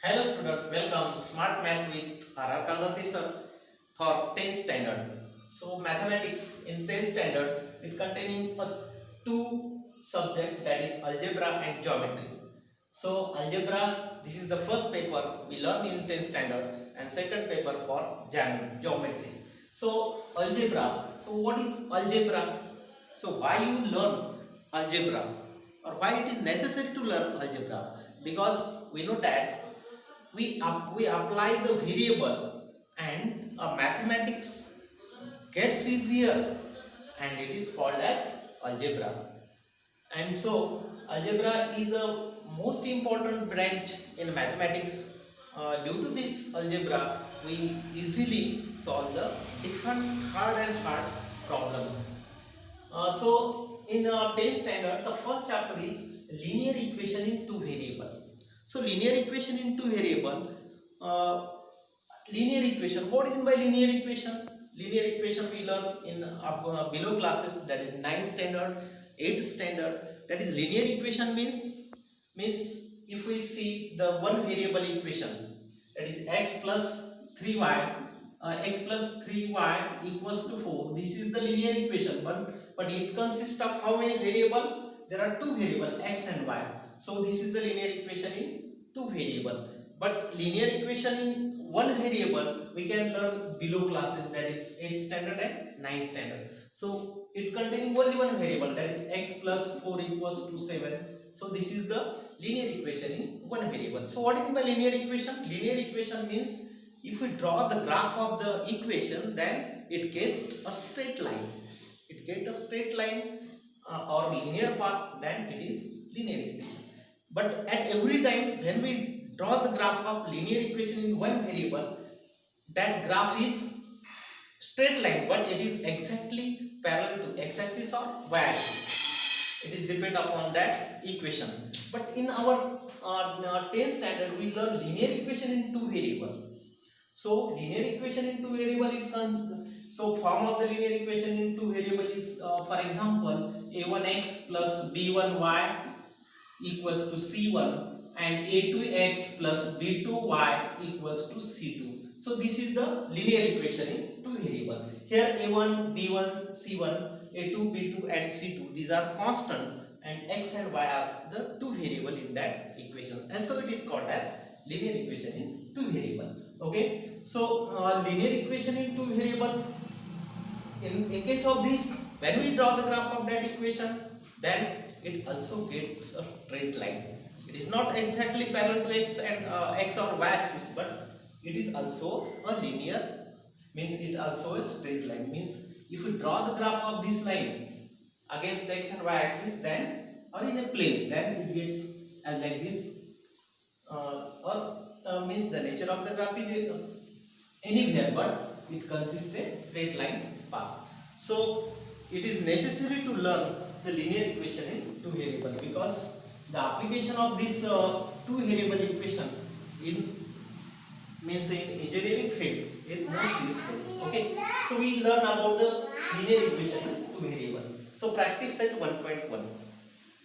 Hello student, welcome Smart Math with R R Kaldate Sir for 10th standard. So mathematics in 10th standard it containing a two subject, that is algebra and geometry. So algebra, this is the first paper we learn in 10th standard, and second paper for geometry. So algebra. So what is algebra? So why you learn algebra, or why it is necessary to learn algebra? Because we know that we apply the variable, and mathematics gets easier, and it is called as algebra. And so algebra is a most important branch in mathematics. Due to this algebra we easily solve the different hard problems. So in 10th standard, the first chapter is linear equation in two variable. So linear equation in two variable. Uh, Linear equation. What is in by linear equation? Linear equation we learn in below classes, that is 9th standard, 8th standard. That is linear equation means if we see the one variable equation, that is x plus 3y, x plus 3y equals to 4. This is the linear equation, but it consists of how many variable? There are two variable, x and y. So this is the linear equation in two variable. But linear equation in one variable we can learn below classes, that is 8th standard and 9th standard. So it containing only one variable, that is x plus 4 equals to 7. So this is the linear equation in one variable. So what is by linear equation? Linear equation means if we draw the graph of the equation, then it gets a straight line. It gets a straight line or linear path, then it is linear equation. But at every time when we draw the graph of linear equation in one variable, that graph is straight line, but it is exactly parallel to x-axis or y-axis. It is depend upon that equation. But in our 10th standard we learn linear equation in two variable. So linear equation in two variable, it can, so form of the linear equation in two variable is for example a1x plus b1y equals to c1, and a2x plus b2y equals to c2. So this is the linear equation in two variable. Here a1, b1, c1, a2, b2 and c2, these are constant, and x and y are the two variable in that equation, and so it is called as linear equation in two variable. Okay, so linear equation in two variable, in case of this, when we draw the graph of that equation, then it also gets a straight line. It is not exactly parallel to x and x or y axis, but it is also a linear, means it also a straight line. Means if we draw the graph of this line against x and y axis, then or in a plane, then it gets as like this, or means the nature of the graph is anywhere, but it consists a straight line path. So it is necessary to learn the linear equation in two variable, because the application of this two variable equation in means in engineering field is most useful. Okay, so we learn about the linear equation in two variable. So practice set 1.1.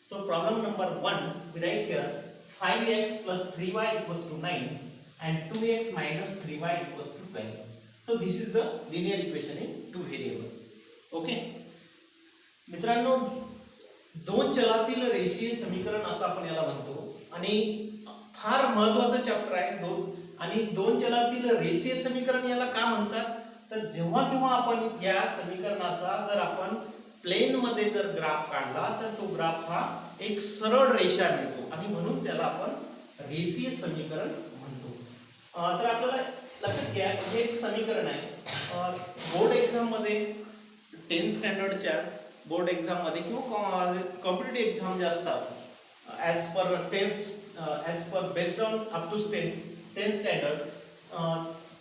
So problem number 1, we write here 5x plus 3y equals to 9 and 2x minus 3y equals to 12. So this is the linear equation in two variable. Okay, मित्रांनो, दोन चलातील रेषीय समीकरण असं आपण याला म्हणतो, आणि फार महत्त्वाचं चॅप्टर आहे आणि दोन चलातील रेषीय समीकरण याला का म्हणतात, तर जेव्हा केव्हा आपण या समीकरणाचा जर आपण प्लेन मध्ये जर ग्राफ काढला, तर तो ग्राफ हा एक सरळ रेषा मिळतो, आणि म्हणून त्याला आपण रेषीय समीकरण म्हणतो. तर आपल्याला लक्षात घ्या, हे एक समीकरण आहे. बोर्ड एक्झाम मध्ये 10th स्टँडर्डच्या बोर्ड एक्झाम मध्ये किंवा कॉम्पिटिटिव्ह एक्झाम जे असतात as per based on up to 10th standard,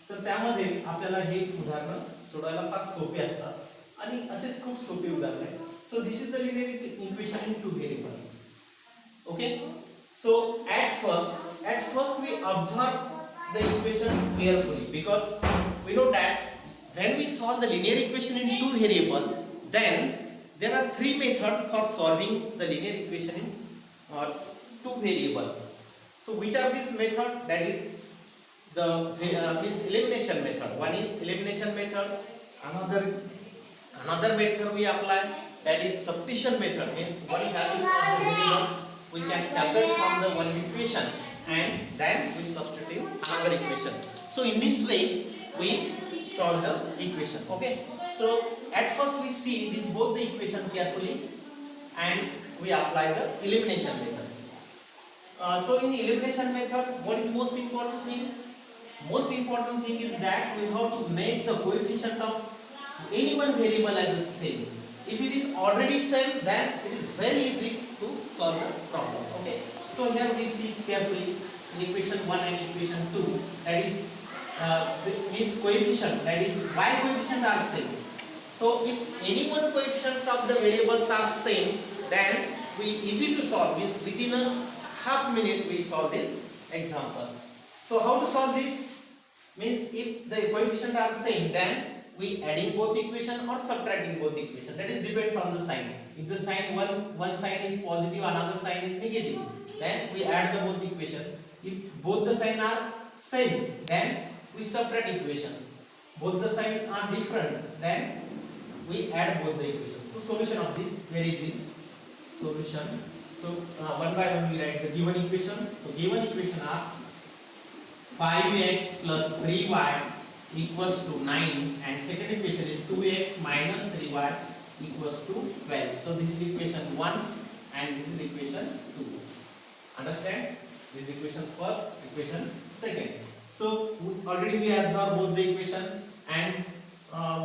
तर त्यामध्ये आपल्याला हे उदाहरण सोडवायला फार सोपे असतात, आणि असेच खूप सोपे उदाहरण आहे. So this is the linear equation in two variable. Okay, so at first we observe the equation carefully, because we know that when we solve the linear equation in two variable, then there are three methods for solving the linear equation in two variable. So which are these method? That is the means elimination method. One is elimination method. Another method we apply, that is substitution method. Means one value of the variable we can calculate from the one equation and then we substitute another equation. So in this way we solve the equation. Okay. So at first we see these both the equation carefully and we apply the elimination method. So in elimination method, what is most important thing? Most important thing is that we have to make the coefficient of any one variable as the same. If it is already same, then it is very easy to solve the problem. Okay. So here we see carefully in equation 1 and equation 2, that is means coefficient, that is y coefficient are same. So if any one coefficients of the variables are same, then we easy to solve. Means within a half minute we solve this example. So how to solve this? Means if the coefficient are same, then we adding both equation or subtracting both equation. That is depends on the sign. If the sign one sign is positive, another sign is negative, then we add the both equation. If both the sign are same, then we subtract equation. Both the sign are different, then we add both the equations. So solution of this very easy. Solution. So one by one we write the given equation. So given equation are 5x plus 3y equals to 9, and second equation is 2x minus 3y equals to 12. So this is equation 1 and this is equation 2. Understand? This is equation first, equation second. So already we absorb both the equation and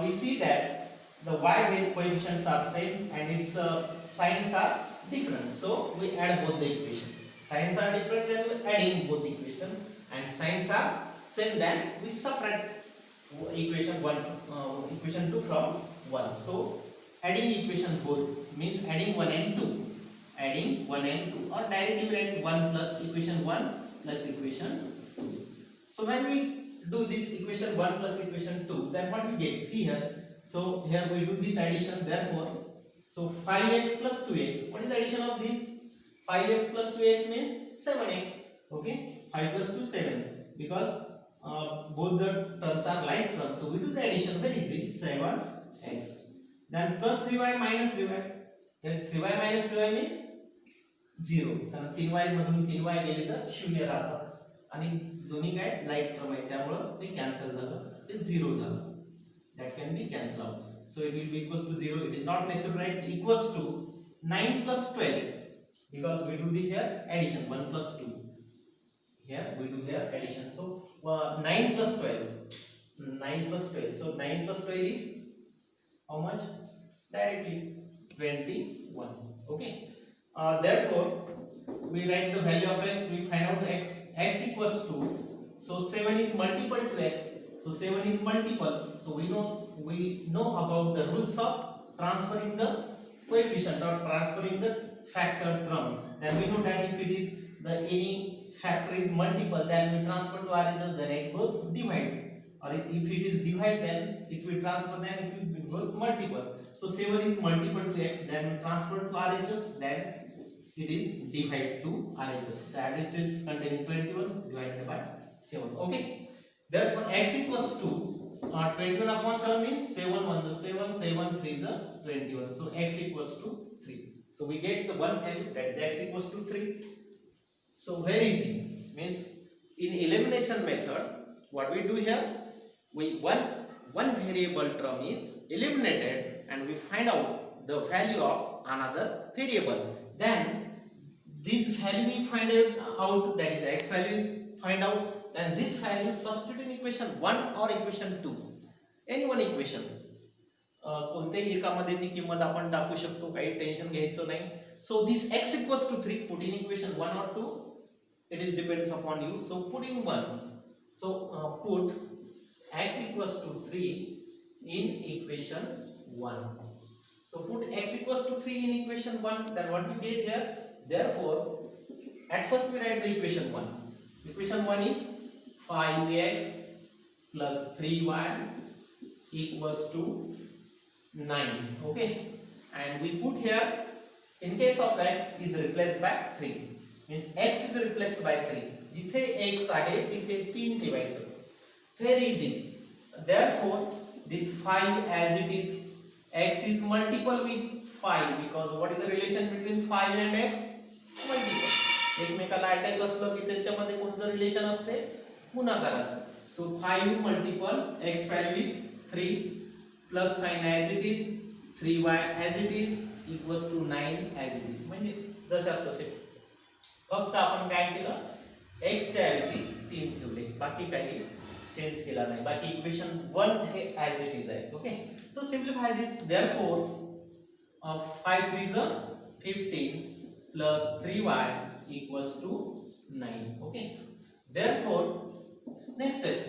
we see that the y coefficients are same and its signs are different. So we add both the equation. Signs are different, then we adding both equation, and signs are same, then we subtract equation 1 equation 2 from 1. So adding equation both means adding 1 and 2, adding 1 and 2, or directly write 1 plus equation 1 plus equation 2. So when we do this equation 1 plus equation 2, then what we get? See here. So here we do this addition, therefore, so 5x plus 2x. What is the addition of this? 5x plus 2x means 7x. Okay, 5 plus 2 7, because both the terms are like terms. So we do the addition very easy, 7x. Then plus 3y minus 3y. Then 3y minus 3y means 0. कारण 3y मधून 3y गेले तर 0 राहतात आणि दोन्ही काय light term आहे, त्यामुळे ते कॅन्सल झालं, ते 0 झालं. That can be cancelled out. So it will be equals to 0. It is not necessary to write equals to 9 plus 12, because we do the here addition 1 plus 2. Here we do here addition. So 9 plus 12. 9 plus 12. So 9 plus 12 is how much? Directly 21. Okay. Therefore we write the value of x. We find out x. X equals to. So 7 is multiple to x. So 7 is multiple. So we know about the rules of transferring the coefficient or transferring the factor term. Then we know that if it is the any factor is multiple, then we transfer to RHS, then it goes divide. Or if it is divide, then it will transfer, then it goes multiple. So 7 is multiple to x, then we transfer to RHS, then it is divide to RHS. The RHS is containing 21 divided by 7. Okay. Therefore x equals to 21 upon 7 means 7 1 the 7, 7 3 the 21. So x equals to 3. So we get the one value, that is x equals to 3. So very easy. Means in elimination method, what we do here, we one variable term is eliminated and we find out the value of another variable. Then this value we find out, that is x value is find out. Then this value substitute in equation 1 or equation 2, any one equation. कोणत्याही एकामध्ये ती किंमत आपण टाकू शकतो, काही tension घ्यायचं नाही. So this x equals to 3, put in equation 1 or 2, it is depends upon you. So put in 1. So put x equals to 3 in equation 1. So put x equals to 3 in equation 1, then what we get here? Therefore at first we write the equation 1. Equation 1 is 5x plus 3y equals to 9. Okay, and we put here, in case of x is replaced by 3. means x is replaced by 3. जिथे x आहे तिथे 3 ठेवायचं. Very easy. Therefore this 5 as it is, x is multiple with 5 because what is the relation between 5 and x? Multiple. एकमेकाला attach असलं की त्यांच्यामध्ये कोणतं relation असते? गुणाकाराचं. So 5 multiple x value is 3 plus sign as it is 3y as it is equals to 9 as it is. म्हणजे जशास तसे. फक्त आपण काय केलं? x च्या ऐवजी 3 ठेवले. बाकी काही चेंज केला नाही. बाकी इक्वेशन 1 हे as it is आहे. Okay. So simplify this. Therefore 5 3s are 15 plus 3y equals to 9. Okay. Therefore next steps.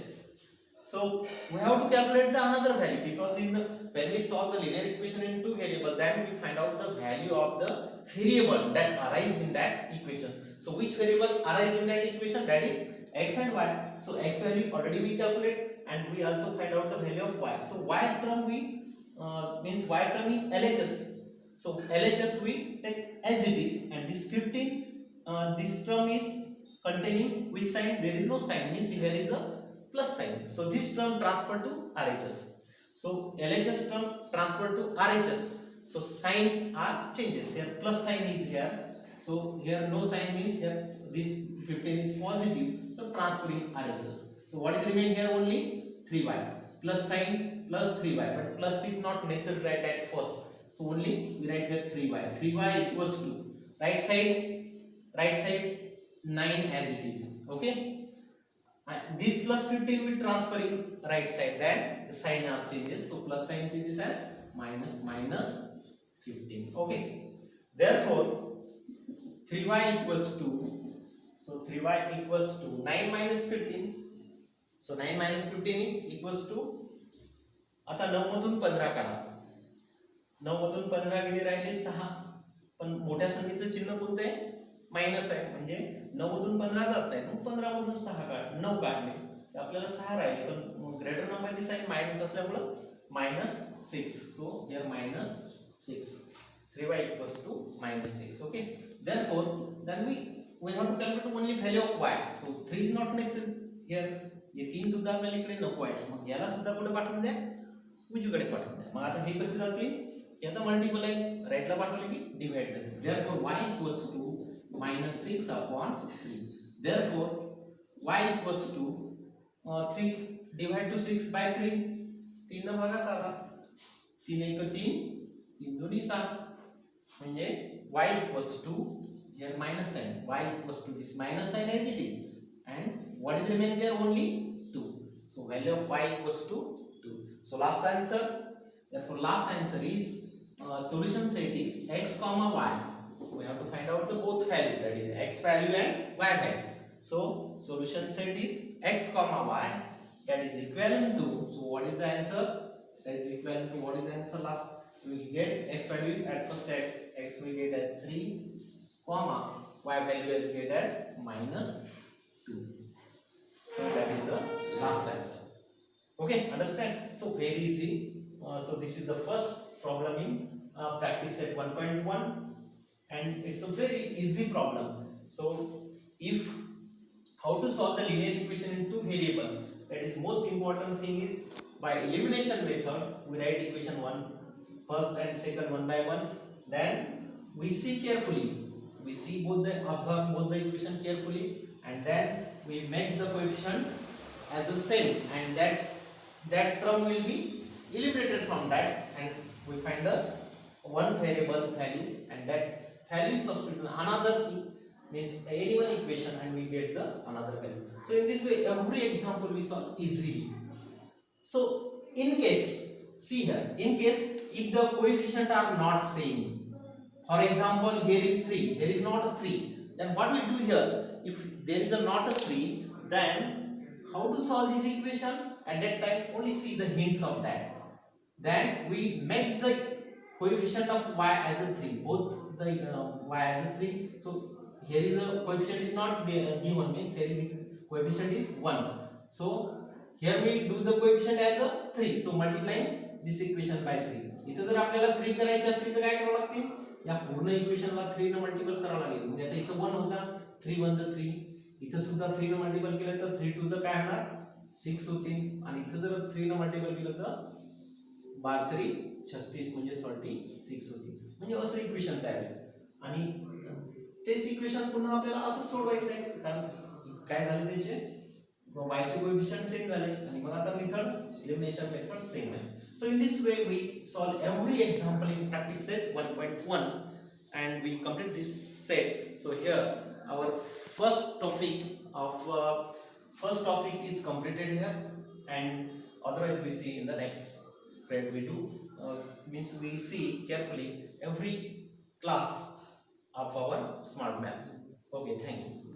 So we have to calculate the another value because when we solve the linear equation in two variables, then we find out the value of the variable that arise in that equation. So which variable arise in that equation? That is x and y. So x value already we calculate and we also find out the value of y. So y term we means y term in LHS. So LHS we take as it is and this 15 this term is containing which sign? There is no sign, means here is a plus sign. So this term transferred to RHS. So LHS term transferred to RHS. So sign are changes. Here plus sign is here. So here no sign means here this 15 is positive. So transferring RHS. So what is remain here? Only 3y. Plus sign plus 3y. But plus is not necessary right at first. So only we write here 3y. 3y equals to right side 9 as it is. Okay. This plus 15 will transfer in right side, then the sign are changes. So plus sign changes as minus 15. Okay. Therefore 3y equals to, so 3y equals to 9 minus 15. So 9 minus 15 equals to, आता 9 मधून 15 काढा. 9 मधून 15 गेले राहिले 6. पण मोठ्या संख्येचं चिन्ह कोणतं आहे? मायनस आहे. म्हणजे 9 मधून 15 जात नाही. मग 15 मधून 9 काढले तर आपल्याला 6 राहिले. पण ग्रेटर नंबरची साइन मायनस असल्यामुळे -6. So here -6. 3y equals to -6. Okay. Therefore then we have to calculate only value of y. So 3 is not necessary here. ये 3 सुद्धा आपल्याला इकडे नको आहे. मग याला सुद्धा कुठे पाठवून द्या? उजवीकडे पाठवून द्या. मग आता हे कसे जातील? याचा मल्टिपल आहे, राईटला पाठवले की डिवाइड करते. Therefore y equals to -6 upon 3. Therefore y equals to 3 divide to 6 by 3. 3 न भागा 6. 3 1 3, 3 2 7. म्हणजे y equals to here minus sign. Y equals to this minus sign as it is. And what is remaining there? Only 2. So value of y equals to 2. So last answer. Therefore last answer is solution set is x comma y. We have to find out the both value, that is x value and y value. So solution set is x comma y, that is equivalent to, so what is the answer? That is equivalent to, what is the answer? Last we get x value is at first x we get as 3 comma y value is get as -2. So that is the last answer. Okay, understand? So very easy. So this is the first problem in practice set 1.1 and it's a very easy problem. So if how to solve the linear equation in two variable, that is most important thing is by elimination method we write equation 1 first and second one by one, then we see carefully, we see observe both the equation carefully and then we make the coefficient as the same and that term will be eliminated from that and we find the one variable value and that value substitute another means any one equation and we get the another value. So in this way every example we solve easily. So in case, see here, in case if the coefficient are not same, for example here is 3, there is not a 3, then what we do here? If there is a not a 3, then how to solve this equation? At that time only see the hints of that. Then we make the coefficient of y as a 3, both the y as a 3. So here is a coefficient is not given, means here is coefficient is 1. So here we do the coefficient as a 3. So multiply this equation by 3. इथे जर आपल्याला 3 करायचे असतील तर काय करावं लागते? या पूर्ण इक्वेशनला 3 ने मल्टिपल करावं लागेल. म्हणजे आता इथे 1 होता 3 1 3, इथं सुद्धा 3 ने मल्टिपल केलं तर 3 2 काय होणार 6 होतील आणि इथं जर 3 ने मल्टिपल केलं तर 12 3 36 म्हणजे 36 होतील. म्हणजे असं इक्वेशन तयार आहे आणि तेच इक्वेशन पुन्हा आपल्याला असं सोडवायचं आहे कारण काय झालं त्याचे y चे कोएफिशिएंट सेम झाले आणि मग आता मेथड एलिमिनेशन मेथड सेम आहे. So in this way we solve every example in practice set 1.1 and we complete this set. So here our first topic is completed here and otherwise we see in the next spread we do means we see carefully every class of our smart maths. Okay, thank you.